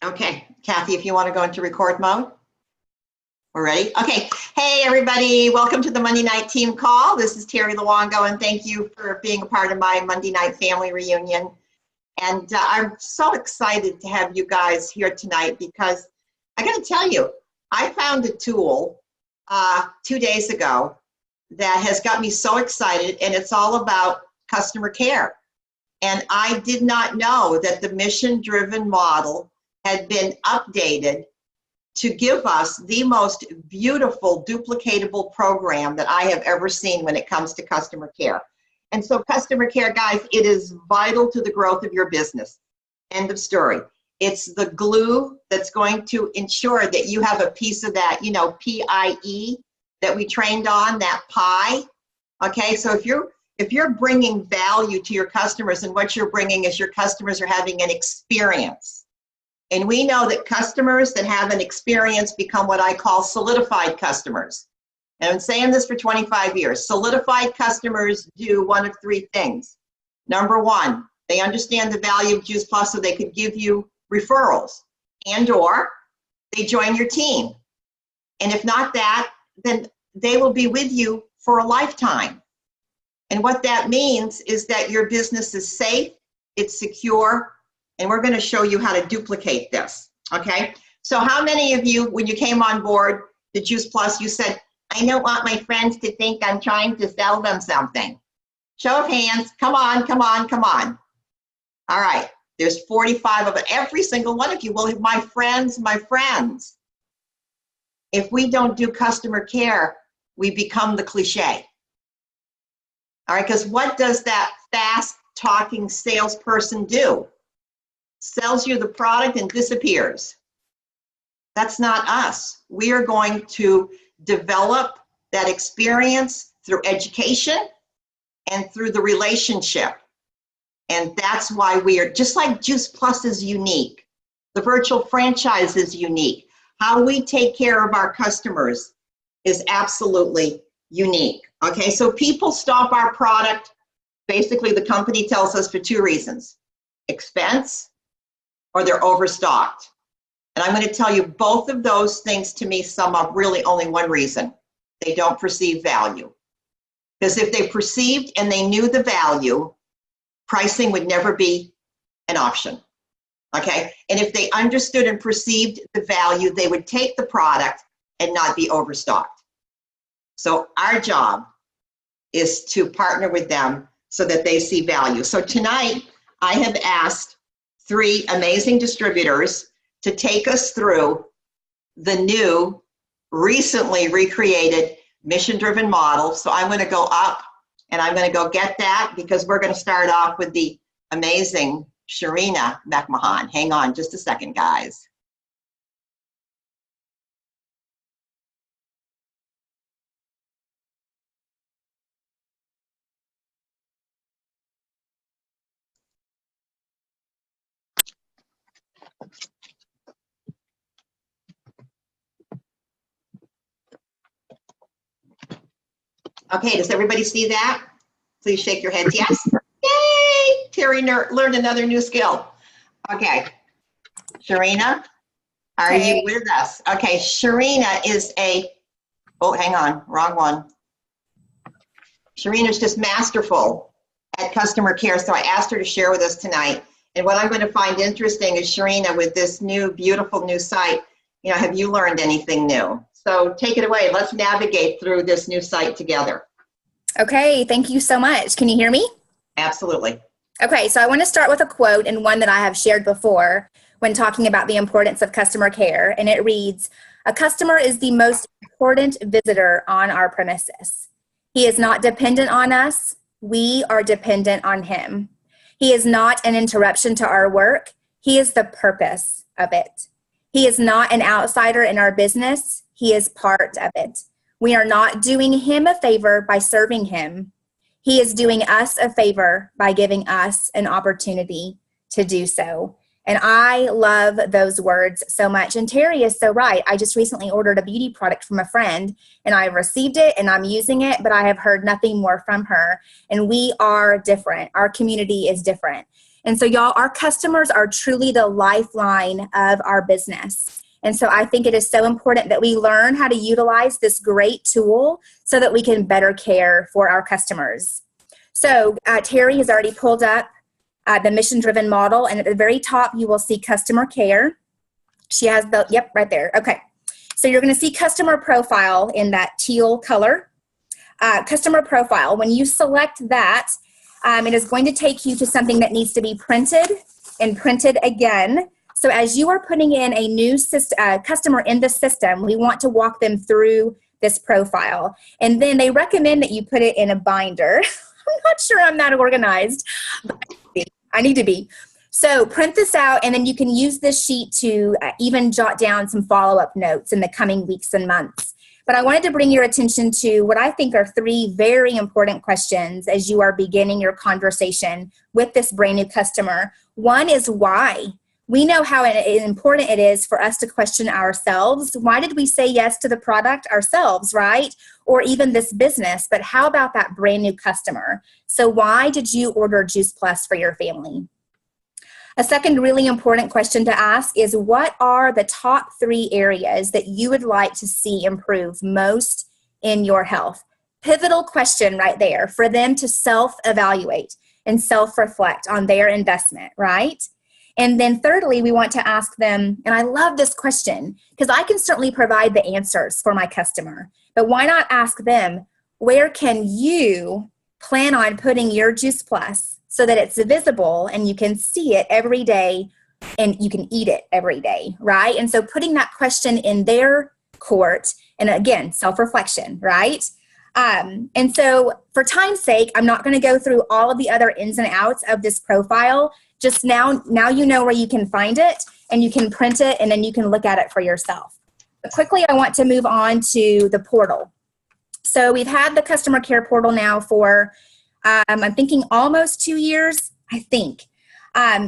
Okay, Kathy, if you want to go into record mode. We're ready? Okay. Hey, everybody. Welcome to the Monday Night Team Call. This is Terry Luongo, and thank you for being a part of my Monday Night Family Reunion. And I'm so excited to have you guys here tonight because I got to tell you, I found a tool 2 days ago that has got me so excited, and it's all about customer care. And I did not know that the mission-driven model had been updated to give us the most beautiful duplicatable program that I have ever seen when it comes to customer care. And so customer care, guys, it is vital to the growth of your business. End of story. It's the glue that's going to ensure that you have a piece of that, you know, PIE that we trained on, that pie. Okay, so if you're bringing value to your customers, and what you're bringing is your customers are having an experience. And we know that customers that have an experience become what I call solidified customers. And I've been saying this for 25 years. Solidified customers do one of three things. Number one, they understand the value of Juice Plus, so they could give you referrals, and or they join your team. And if not that, then they will be with you for a lifetime. And what that means is that your business is safe, it's secure, and we're going to show you how to duplicate this, okay? So how many of you, when you came on board the Juice Plus, you said, I don't want my friends to think I'm trying to sell them something? Show of hands. Come on, come on, come on. All right, there's 45 of it. Every single one of you will have my friends, my friends. If we don't do customer care, we become the cliche. All right, because what does that fast-talking salesperson do? Sells you the product and disappears. That's not us. We are going to develop that experience through education and through the relationship. And that's why we are, just like Juice Plus is unique, the virtual franchise is unique. How we take care of our customers is absolutely unique. Okay, so people stop our product, basically the company tells us, for two reasons: expense, or they're overstocked. And I'm going to tell you, both of those things to me sum up really only one reason: they don't perceive value. Because if they perceived and they knew the value, pricing would never be an option. Okay, and if they understood and perceived the value, they would take the product and not be overstocked. So our job is to partner with them so that they see value. So tonight, I have asked three amazing distributors to take us through the new, recently recreated mission-driven model. So I'm going to go up and I'm going to go get that, because we're going to start off with the amazing Sharina McMahon. Hang on just a second, guys. Okay, does everybody see that? Please shake your heads yes. Yay! Terry learned another new skill. Okay, Sharina, are you with us? Okay, Sharina is oh, hang on, wrong one. Sharina's just masterful at customer care, so I asked her to share with us tonight. And what I'm going to find interesting is, Sharina, with this new, beautiful new site, you know, have you learned anything new? So take it away. Let's navigate through this new site together. Okay, thank you so much. Can you hear me? Absolutely. Okay, so I want to start with a quote, and one that I have shared before when talking about the importance of customer care. And it reads, "A customer is the most important visitor on our premises. He is not dependent on us. We are dependent on him. He is not an interruption to our work. He is the purpose of it. He is not an outsider in our business. He is part of it. We are not doing him a favor by serving him. He is doing us a favor by giving us an opportunity to do so." And I love those words so much. And Terry is so right. I just recently ordered a beauty product from a friend, and I received it and I'm using it, but I have heard nothing more from her. And we are different. Our community is different. And so y'all, our customers are truly the lifeline of our business. And so I think it is so important that we learn how to utilize this great tool so that we can better care for our customers. So Terry has already pulled up the mission-driven model, and at the very top, you will see customer care. She has the, yep, right there. Okay. So you're going to see customer profile in that teal color. Customer profile, when you select that, it is going to take you to something that needs to be printed and printed again. So as you are putting in a new customer in the system, we want to walk them through this profile. And then they recommend that you put it in a binder. I'm not sure I'm that organized, but I need to be. So print this out, and then you can use this sheet to even jot down some follow-up notes in the coming weeks and months. But I wanted to bring your attention to what I think are 3 very important questions as you are beginning your conversation with this brand new customer. One is why. We know how important it is for us to question ourselves. Why did we say yes to the product ourselves, right? Or even this business, but how about that brand new customer? So why did you order Juice Plus for your family? A second really important question to ask is, what are the top 3 areas that you would like to see improve most in your health? Pivotal question right there for them to self-evaluate and self-reflect on their investment, right? And then thirdly, we want to ask them, and I love this question because I can certainly provide the answers for my customer, but why not ask them, where can you plan on putting your Juice Plus so that it's visible and you can see it every day and you can eat it every day, right? And so putting that question in their court, and again, self-reflection, right? And so for time's sake, I'm not going to go through all of the other ins and outs of this profile. Just now you know where you can find it, and you can print it, and then you can look at it for yourself. But quickly, I want to move on to the portal. So we've had the customer care portal now for, I'm thinking almost 2 years, I think.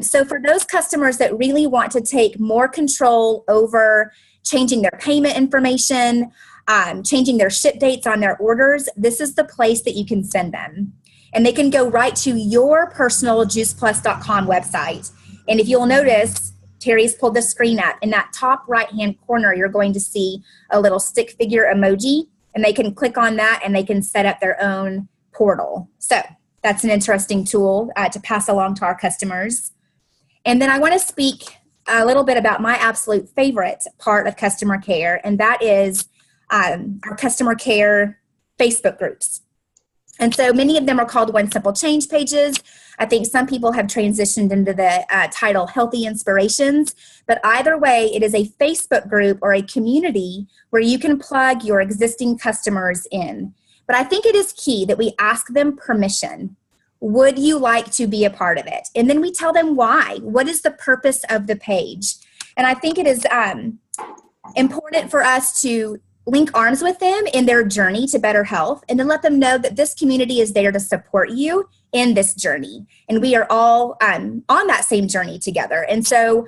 So for those customers that really want to take more control over changing their payment information, changing their ship dates on their orders, this is the place that you can send them. And they can go right to your personal juiceplus.com website. And if you'll notice, Terry's pulled the screen up. In that top right-hand corner, you're going to see a little stick figure emoji, and they can click on that and they can set up their own portal. So that's an interesting tool to pass along to our customers. And then I want to speak a little bit about my absolute favorite part of customer care, and that is our customer care Facebook groups. And so many of them are called One Simple Change pages. I think some people have transitioned into the title Healthy Inspirations, but either way, it is a Facebook group or a community where you can plug your existing customers in. But I think it is key that we ask them permission. Would you like to be a part of it? And then we tell them why. What is the purpose of the page? And I think it is important for us to link arms with them in their journey to better health, and then let them know that this community is there to support you in this journey. And we are all on that same journey together. And so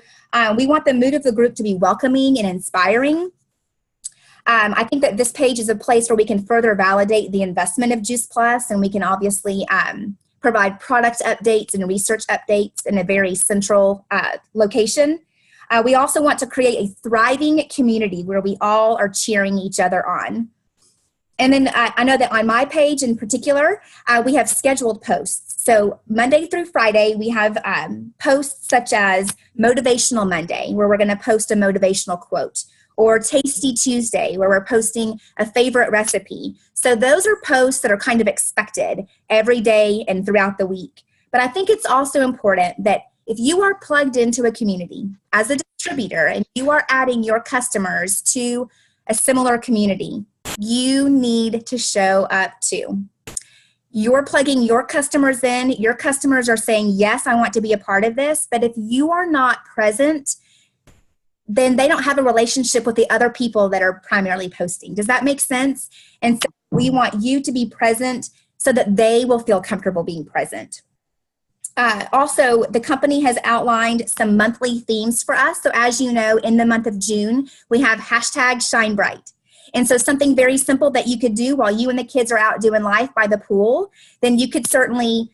we want the mood of the group to be welcoming and inspiring. I think that this page is a place where we can further validate the investment of Juice Plus, and we can obviously provide product updates and research updates in a very central location. We also want to create a thriving community where we all are cheering each other on. And then I know that on my page in particular, we have scheduled posts. So Monday through Friday, we have posts such as Motivational Monday, where we're going to post a motivational quote, or Tasty Tuesday, where we're posting a favorite recipe. So those are posts that are kind of expected every day and throughout the week. But I think it's also important that if you are plugged into a community as a distributor and you are adding your customers to a similar community, you need to show up too. You're plugging your customers in. Your customers are saying, yes, I want to be a part of this. But if you are not present, then they don't have a relationship with the other people that are primarily posting. Does that make sense? And so we want you to be present so that they will feel comfortable being present. Also, the company has outlined some monthly themes for us. So as you know, in the month of June, we have #ShineBright. And so something very simple that you could do while you and the kids are out doing life by the pool, then you could certainly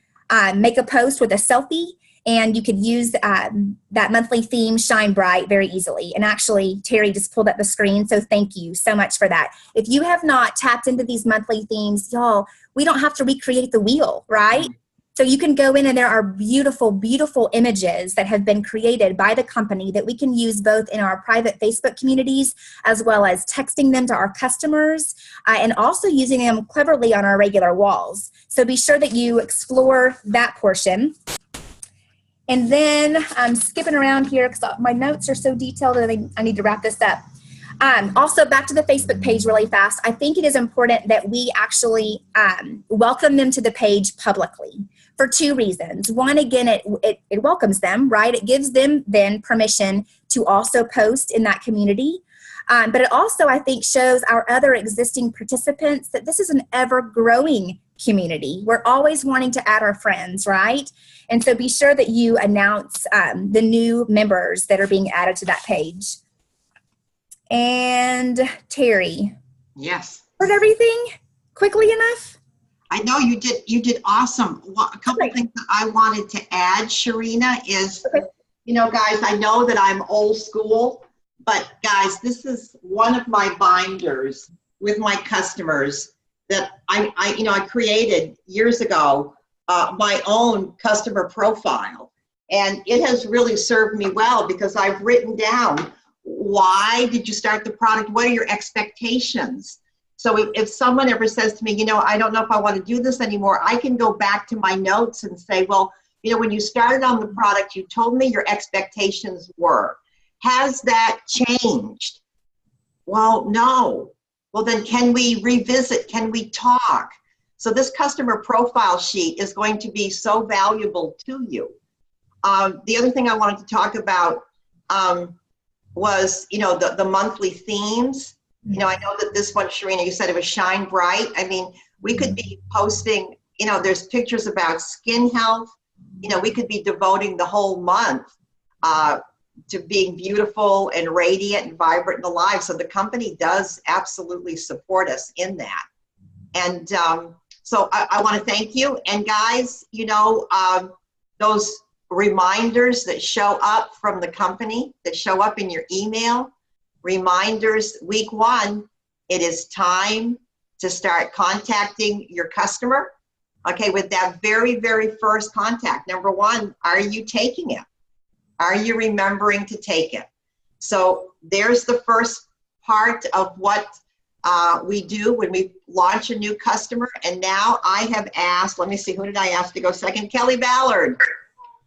make a post with a selfie And you could use that monthly theme, Shine Bright, very easily. And actually, Terry just pulled up the screen, so thank you so much for that. If you have not tapped into these monthly themes, y'all, we don't have to recreate the wheel, right? So you can go in and there are beautiful, beautiful images that have been created by the company that we can use both in our private Facebook communities as well as texting them to our customers and also using them cleverly on our regular walls. So be sure that you explore that portion. And then I'm skipping around here because my notes are so detailed that I need to wrap this up. Also, back to the Facebook page really fast. I think it is important that we actually welcome them to the page publicly for two reasons. One, again, it welcomes them, right? It gives them then permission to also post in that community. But it also, I think, shows our other existing participants that this is an ever-growing community. We're always wanting to add our friends, right? And so be sure that you announce the new members that are being added to that page. And Terry. Yes. Heard everything quickly enough? I know you did. You did awesome. A couple of things that I wanted to add, Sharina, is, you know, guys, I know that I'm old school, but guys, this is one of my binders with my customers that I created years ago, my own customer profile. And it has really served me well because I've written down, why did you start the product? What are your expectations? So if someone ever says to me, you know, I don't know if I want to do this anymore, I can go back to my notes and say, well, you know, when you started on the product, you told me your expectations were. Has that changed? Well, no. Well, then can we revisit? Can we talk? So this customer profile sheet is going to be so valuable to you. The other thing I wanted to talk about was, you know, the monthly themes. You know, I know that this one, Sharina, you said it was Shine Bright. I mean, we could be posting, you know, there's pictures about skin health. You know, we could be devoting the whole month to being beautiful and radiant and vibrant and alive. So the company does absolutely support us in that. And so I want to thank you. And guys, you know, those reminders that show up from the company, that show up in your email, reminders, week 1, it is time to start contacting your customer. Okay, with that very, very first contact. Number 1, are you taking it? Are you remembering to take it? So there's the first part of what we do when we launch a new customer. And now I have asked, let me see, who did I ask to go second? Kelly Ballard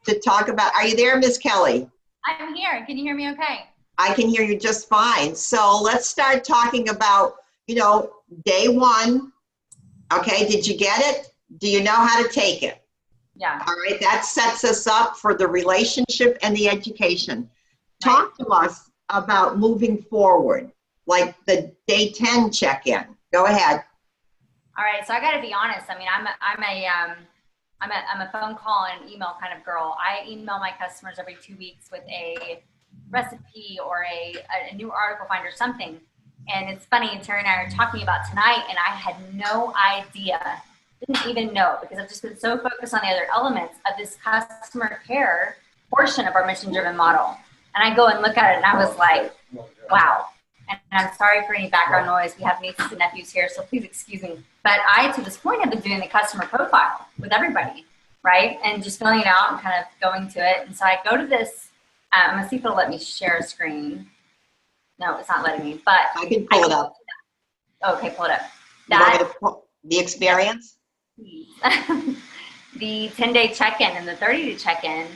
to talk about, are you there, Miss Kelly? I'm here. Can you hear me okay? I can hear you just fine. So let's start talking about, you know, day 1. Okay, did you get it? Do you know how to take it? Yeah. All right, that sets us up for the relationship and the education. Talk to us about moving forward, like the day 10 check-in. Go ahead. All right, so I got to be honest. I mean, I'm a phone call and email kind of girl. I email my customers every 2 weeks with a recipe or a new article finder, something. And it's funny, Terry and I are talking about tonight, and I had no idea, didn't even know, because I've just been so focused on the other elements of this customer care portion of our mission-driven model. And I go and look at it, and I was like, wow. And I'm sorry for any background noise. We have nieces and nephews here, so please excuse me. But I, to this point, have been doing the customer profile with everybody, right? And just filling it out and kind of going to it. And so I go to this. I'm going to see if it'll let me share a screen. No, it's not letting me, but I can pull it up. Okay, pull it up. That, the experience? the 10-day check-in and the 30-day check-in,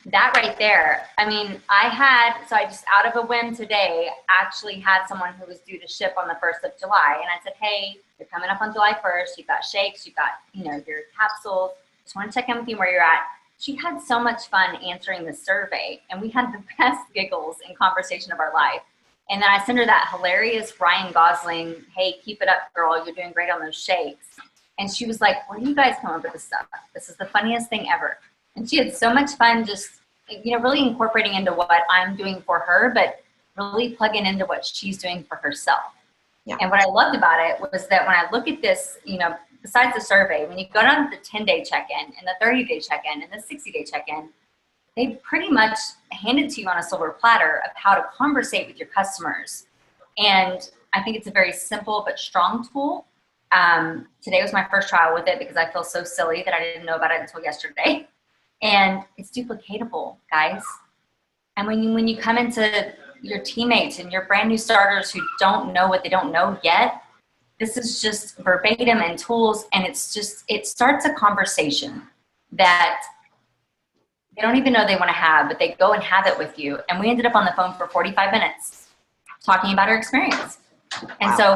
that right there, I mean, I just out of a whim today, actually had someone who was due to ship on the 1st of July. And I said, hey, you're coming up on July 1st. You've got shakes, you've got, you know, your capsules. Just want to check in with you where you're at. She had so much fun answering the survey, and we had the best giggles and conversation of our life. And then I sent her that hilarious Ryan Gosling, hey, keep it up, girl. You're doing great on those shakes. And she was like, where do you guys come up with this stuff? This is the funniest thing ever. And she had so much fun just, you know, really incorporating into what I'm doing for her, but really plugging into what she's doing for herself. Yeah. And what I loved about it was that when I look at this, you know, besides the survey, when you go down to the 10-day check-in and the 30-day check-in and the 60-day check-in, they pretty much handed to you on a silver platter of how to conversate with your customers. And I think it's a very simple but strong tool. Today was my first trial with it because I feel so silly that I didn't know about it until yesterday. And it's duplicatable, guys. And when you come into your teammates and your brand new starters who don't know what they don't know yet, this is just verbatim and tools, and it starts a conversation that they don't even know they want to have, but they go and have it with you. And we ended up on the phone for 45 minutes talking about our experience. And so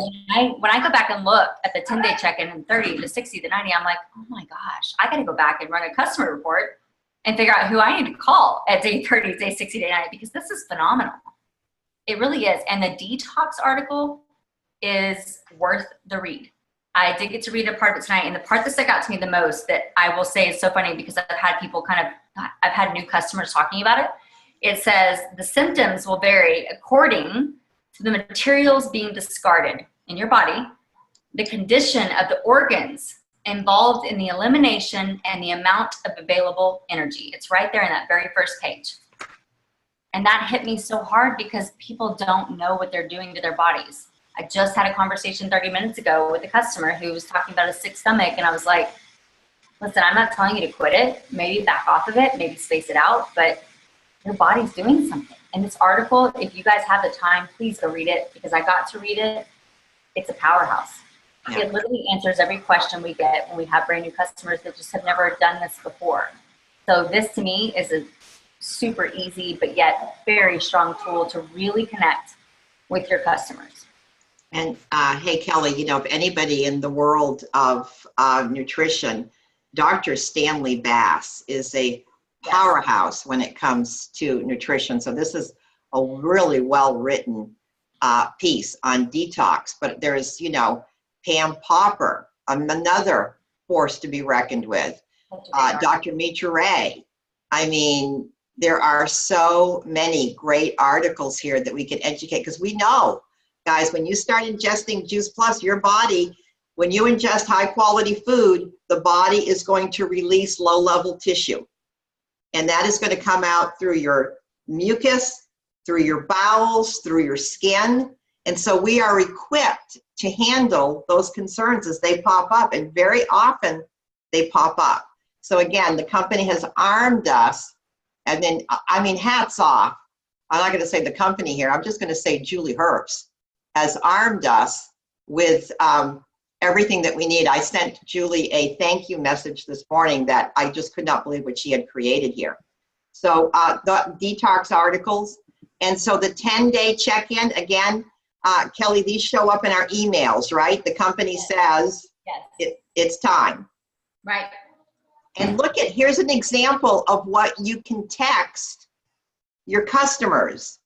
when I go back and look at the 10-day check-in and 30, the 60, the 90, I'm like, oh my gosh, I got to go back and run a customer report and figure out who I need to call at day 30, day 60, day 90, because this is phenomenal. It really is. And the detox article is worth the read. I did get to read a part of it tonight, and the part that stuck out to me the most that I will say is so funny because I've had new customers talking about it. It says the symptoms will vary according to the materials being discarded in your body, the condition of the organs involved in the elimination, and the amount of available energy. It's right there in that very first page. And that hit me so hard because people don't know what they're doing to their bodies. I just had a conversation 30 minutes ago with a customer who was talking about a sick stomach, and I was like, listen, I'm not telling you to quit it. Maybe back off of it, maybe space it out, but your body's doing something. And this article, if you guys have the time, please go read it, because I got to read it. It's a powerhouse. Yeah. It literally answers every question we get when we have brand new customers that just have never done this before. So this to me is a super easy, but yet very strong tool to really connect with your customers. And hey, Kelly, you know, if anybody in the world of nutrition, Dr. Stanley Bass is a powerhouse when it comes to nutrition. So this is a really well-written piece on detox. But there's, you know, Pam Popper, another force to be reckoned with. Dr. Mitra Ray. I mean, there are so many great articles here that we can educate, because we know, guys, when you start ingesting Juice Plus, your body, when you ingest high quality food, the body is going to release low level tissue. And that is going to come out through your mucus, through your bowels, through your skin. And so we are equipped to handle those concerns as they pop up. And very often they pop up. So again, the company has armed us. And then, I mean, hats off. I'm not going to say the company here. I'm just going to say Julie Herbst has armed us with everything that we need. I sent Julie a thank you message this morning that I just could not believe what she had created here. So the detox articles. And so the 10-day check-in, again, Kelly, these show up in our emails, right? The company says it's time. Right. And look at, here's an example of what you can text your customers.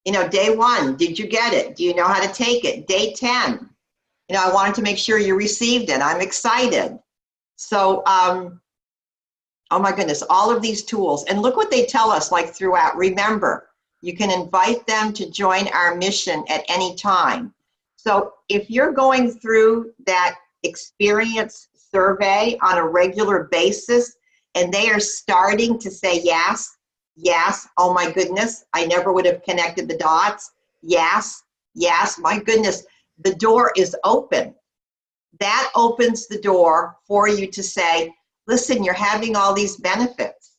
You know, day 1, did you get it? Do you know how to take it? Day 10, you know, I wanted to make sure you received it. I'm excited. So, oh my goodness, all of these tools. And look what they tell us, like throughout. Remember, you can invite them to join our mission at any time. So if you're going through that experience survey on a regular basis and they are starting to say yes, yes, oh my goodness, I never would have connected the dots. Yes, yes, my goodness, the door is open. That opens the door for you to say, listen, you're having all these benefits.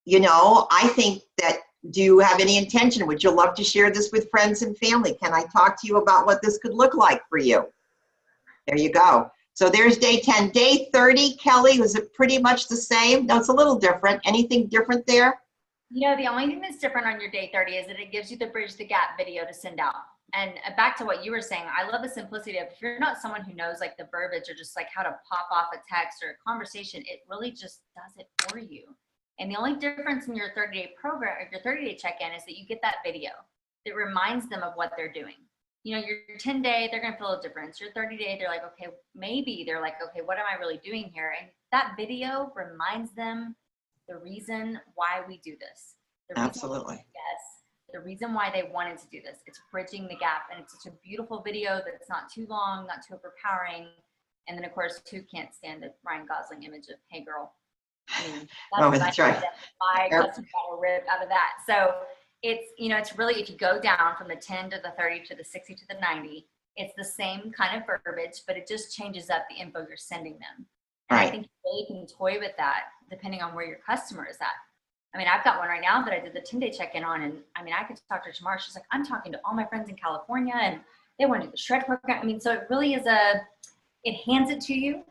You know, I think that, do you have any intention? Would you love to share this with friends and family? Can I talk to you about what this could look like for you? There you go. So there's day 10. Day 30, Kelly, was it pretty much the same? No, it's a little different. Anything different there? You know, the only thing that's different on your day 30 is that it gives you the Bridge the Gap video to send out. And back to what you were saying, I love the simplicity of, if you're not someone who knows like the verbiage or just like how to pop off a text or a conversation, it really just does it for you. And the only difference in your 30-day program, or your 30-day check-in, is that you get that video that reminds them of what they're doing. You know, your 10-day, they're going to feel a difference. Your 30-day, they're like, okay, maybe they're like, okay, what am I really doing here? And that video reminds them the reason why we do this. Absolutely. Yes. The reason why they wanted to do this. It's bridging the gap. And it's such a beautiful video that's not too long, not too overpowering. And then of course, who can't stand the Ryan Gosling image of "Hey girl"? I mean, Oh, that's right. My Yep. customer got a rip out of that. So it's, you know, it's really, if you go down from the 10 to the 30 to the 60 to the 90, it's the same kind of verbiage, but it just changes up the info you're sending them. And Right. I think you really can toy with that depending on where your customer is at. I mean, I've got one right now that I did the 10-day check-in on, and I mean, I could talk to her tomorrow. She's like, I'm talking to all my friends in California, and they want to do the shred program. I mean, so it really is it hands it to you,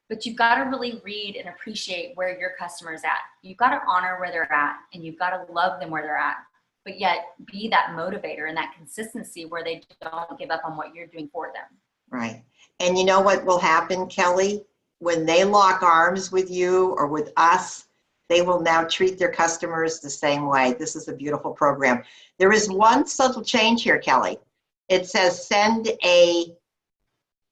but you've got to really read and appreciate where your customer is at. You've got to honor where they're at, and you've got to love them where they're at, but yet be that motivator and that consistency where they don't give up on what you're doing for them. Right. And you know what will happen, Kelly? When they lock arms with you or with us, they will now treat their customers the same way. This is a beautiful program. There is one subtle change here, Kelly. It says send a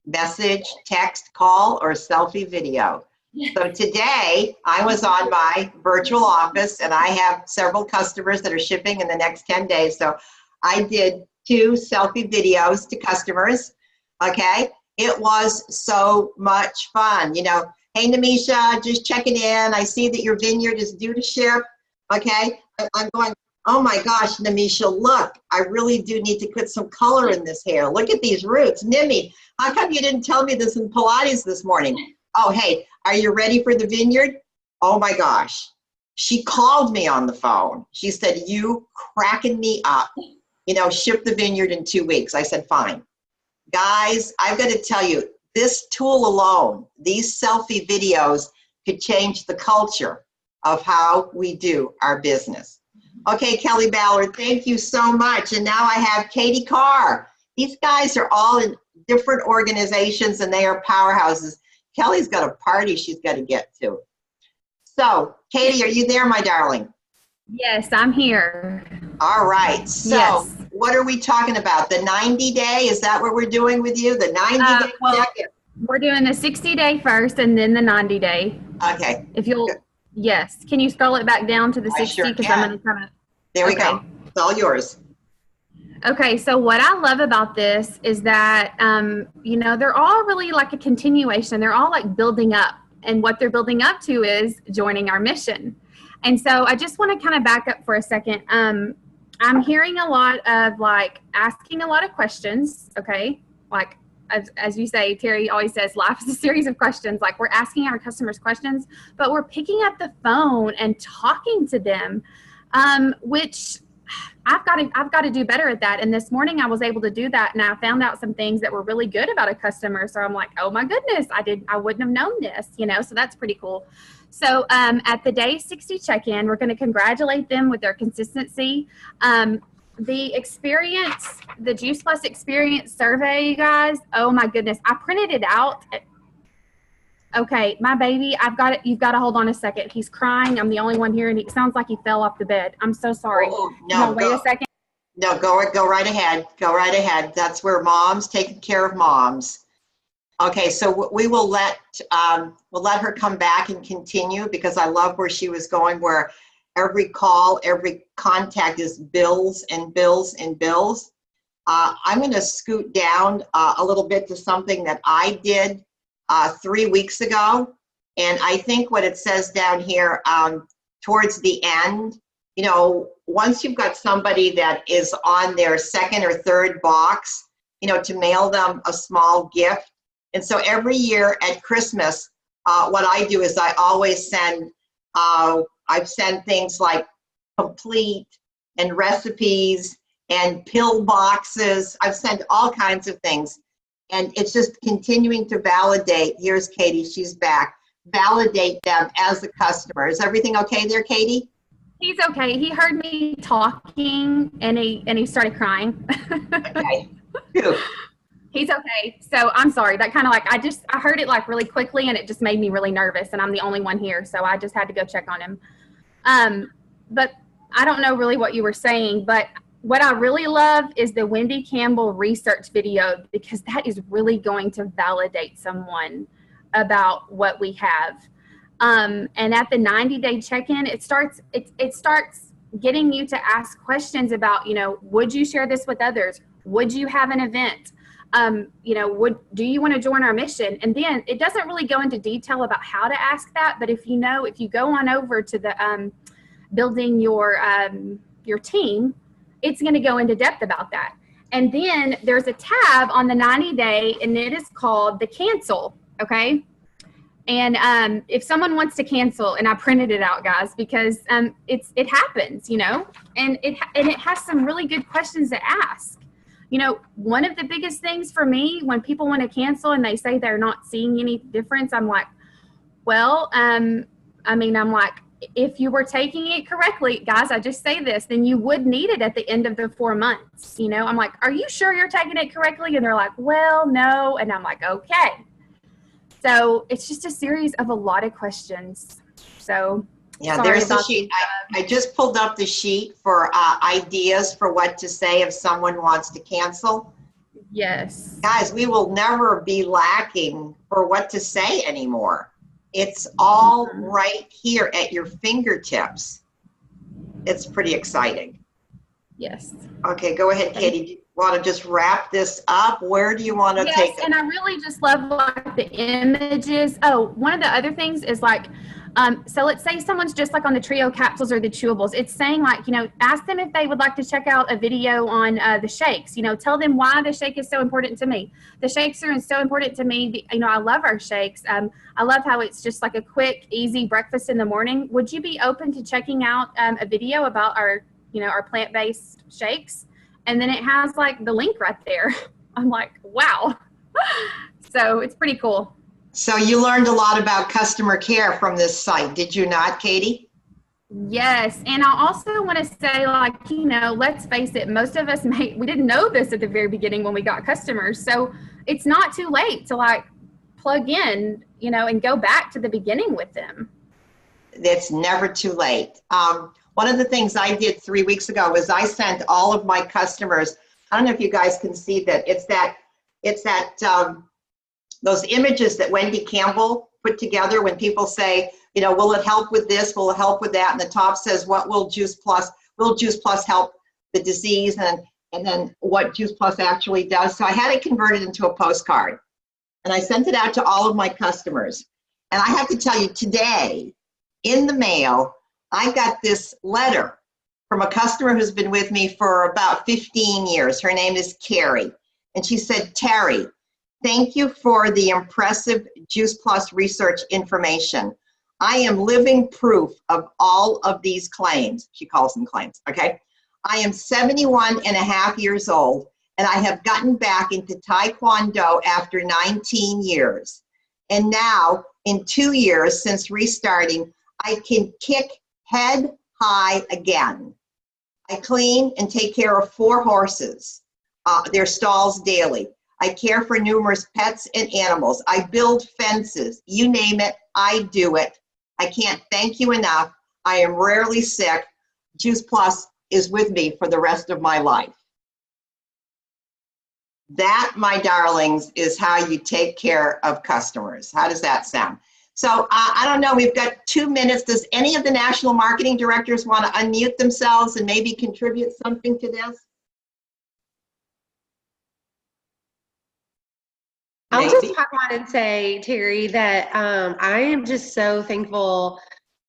message, text, call, or selfie video. So today I was on my virtual office and I have several customers that are shipping in the next 10 days. So I did 2 selfie videos to customers. Okay. It was so much fun. You know, hey, Namisha, just checking in. I see that your vineyard is due to ship. Okay. I'm going, oh my gosh, Namisha, look, I really do need to put some color in this hair. Look at these roots. Nimi, how come you didn't tell me this in Pilates this morning? Oh, hey, are you ready for the vineyard? Oh my gosh. She called me on the phone. She said, you cracking me up. You know, ship the vineyard in 2 weeks. I said, fine. Guys, I've got to tell you, this tool alone, these selfie videos could change the culture of how we do our business. Okay, Kelly Ballard, thank you so much. And now I have Katie Carr. These guys are all in different organizations and they are powerhouses. Kelly's got a party she's got to get to. So, Katie, are you there, my darling? Yes, I'm here. All right. So, Yes. What are we talking about? The 90-day? Is that what we're doing with you? The 90-day Well, check-in? We're doing the 60-day first and then the 90-day. Okay. If you'll, yes. Can you scroll it back down to the I 60? sure Because can. I'm going to kind of. There we Okay. go. It's all yours. Okay, so what I love about this is that, you know, they're all really like a continuation. They're all like building up. And what they're building up to is joining our mission. And so I just want to kind of back up for a second. I'm hearing a lot of like asking a lot of questions, okay? Like, as you say, Terry always says, life is a series of questions. Like we're asking our customers questions, but we're picking up the phone and talking to them, which I've got to do better at that. And this morning I was able to do that, and I found out some things that were really good about a customer. So I'm like, oh my goodness, I wouldn't have known this, you know. So that's pretty cool. So at the day 60 check-in, we're going to congratulate them with their consistency. The experience, the Juice Plus experience survey, you guys. Oh my goodness, I printed it out. Okay, my baby, I've got it. You've got to hold on a second. He's crying. I'm the only one here, and it sounds like he fell off the bed. I'm so sorry. Oh, no, Wait a second. No, go right ahead. Go right ahead. That's where mom's taking care of moms. Okay, so we will let her come back and continue, because I love where she was going, where every call, every contact is bills and bills and bills. I'm going to scoot down a little bit to something that I did 3 weeks ago. And I think what it says down here towards the end, you know, once you've got somebody that is on their second or third box, you know, to mail them a small gift. And so every year at Christmas, what I do is I always send, I've sent things like complete and recipes and pill boxes. I've sent all kinds of things. And it's just continuing to validate. Here's Katie, she's back. Validate them as a customer. Is everything okay there, Katie? He's okay. He heard me talking and he started crying. Okay. Phew. He's okay. So I'm sorry. That kind of like, I heard it like really quickly and it just made me really nervous, and I'm the only one here. So I just had to go check on him. But I don't know really what you were saying, but what I really love is the Wendy Campbell research video, because that is really going to validate someone about what we have. And at the 90-day check-in, it starts getting you to ask questions about, you know, would you share this with others? Would you have an event? do you want to join our mission? And then it doesn't really go into detail about how to ask that, but if you go on over to the building your team, it's going to go into depth about that. And then there's a tab on the 90-day, and it is called the cancel. Okay. And if someone wants to cancel, and I printed it out, guys, because it happens, and it has some really good questions to ask. One of the biggest things for me when people want to cancel and they say they're not seeing any difference, I'm like, well, I'm like, if you were taking it correctly, guys, I just say this, then you would need it at the end of the 4 months. I'm like, are you sure you're taking it correctly? And they're like, well, no. And I'm like, okay. So it's just a series of a lot of questions. So yeah, there's the sheet. I just pulled up the sheet for ideas for what to say if someone wants to cancel. Yes. Guys, we will never be lacking for what to say anymore. It's all right here at your fingertips. It's pretty exciting. Yes. Okay, go ahead, Katie. Do you want to just wrap this up? Where do you want to take it? Yes, and I really just love the images. Oh, one of the other things is so let's say someone's just on the Trio capsules or the chewables. It's saying ask them if they would like to check out a video on the shakes. Tell them why the shake is so important to me. The shakes are so important to me. I love our shakes. I love how it's just a quick, easy breakfast in the morning. Would you be open to checking out a video about our plant-based shakes? And then it has the link right there. I'm like, wow. So it's pretty cool. So you learned a lot about customer care from this site, did you not, Katie? Yes, and I also want to say, let's face it, most of us we didn't know this at the very beginning when we got customers. So it's not too late to plug in, and go back to the beginning with them. It's never too late. One of the things I did 3 weeks ago was I sent all of my customers, I don't know if you guys can see that, it's that those images that Wendy Campbell put together when people say, will it help with this? Will it help with that? And the top says, what will Juice Plus help the disease? And then what Juice Plus actually does. So I had it converted into a postcard and I sent it out to all of my customers. And I have to tell you today in the mail, I got this letter from a customer who's been with me for about 15 years. Her name is Carrie. And she said, Terry, thank you for the impressive Juice Plus research information. I am living proof of all of these claims. She calls them claims, okay? I am 71 and a half years old, and I have gotten back into Taekwondo after 19 years. And now, in 2 years since restarting, I can kick head high again. I clean and take care of 4 horses, their stalls daily. I care for numerous pets and animals. I build fences. You name it, I do it. I can't thank you enough. I am rarely sick. Juice Plus is with me for the rest of my life. That, my darlings, is how you take care of customers. How does that sound? So I don't know, we've got 2 minutes. Does any of the national marketing directors want to unmute themselves and maybe contribute something to this? I'll just pop on and say, Terry, that I am just so thankful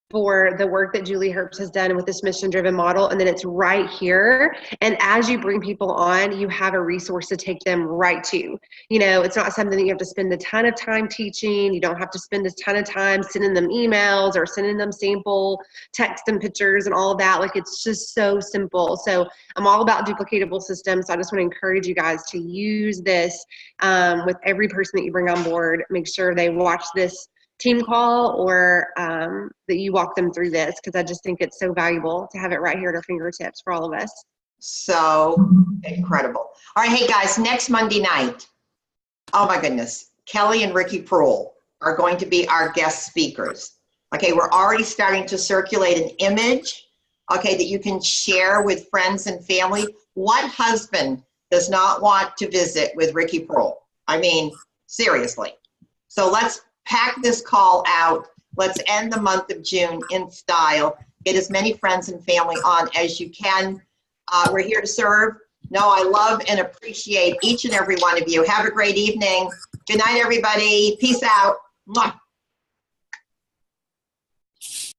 for the work that Julie Herbst has done with this mission-driven model, and then it's right here. And as you bring people on, you have a resource to take them right to. It's not something that you have to spend a ton of time teaching. You don't have to spend a ton of time sending them emails or sending them sample text and pictures and all of that. It's just so simple. So I'm all about duplicatable systems. So I just want to encourage you guys to use this with every person that you bring on board. Make sure they watch this team call or that you walk them through this, because I just think it's so valuable to have it right here at our fingertips for all of us. So incredible. All right, hey guys, next Monday night, oh my goodness, Kelly and Ricky Prohl are going to be our guest speakers. Okay, we're already starting to circulate an image, okay, that you can share with friends and family. What husband does not want to visit with Ricky Prohl? I mean, seriously. So let's pack this call out. Let's end the month of June in style. Get as many friends and family on as you can. We're here to serve. No, I love and appreciate each and every one of you. Have a great evening. Good night, everybody. Peace out. Mwah.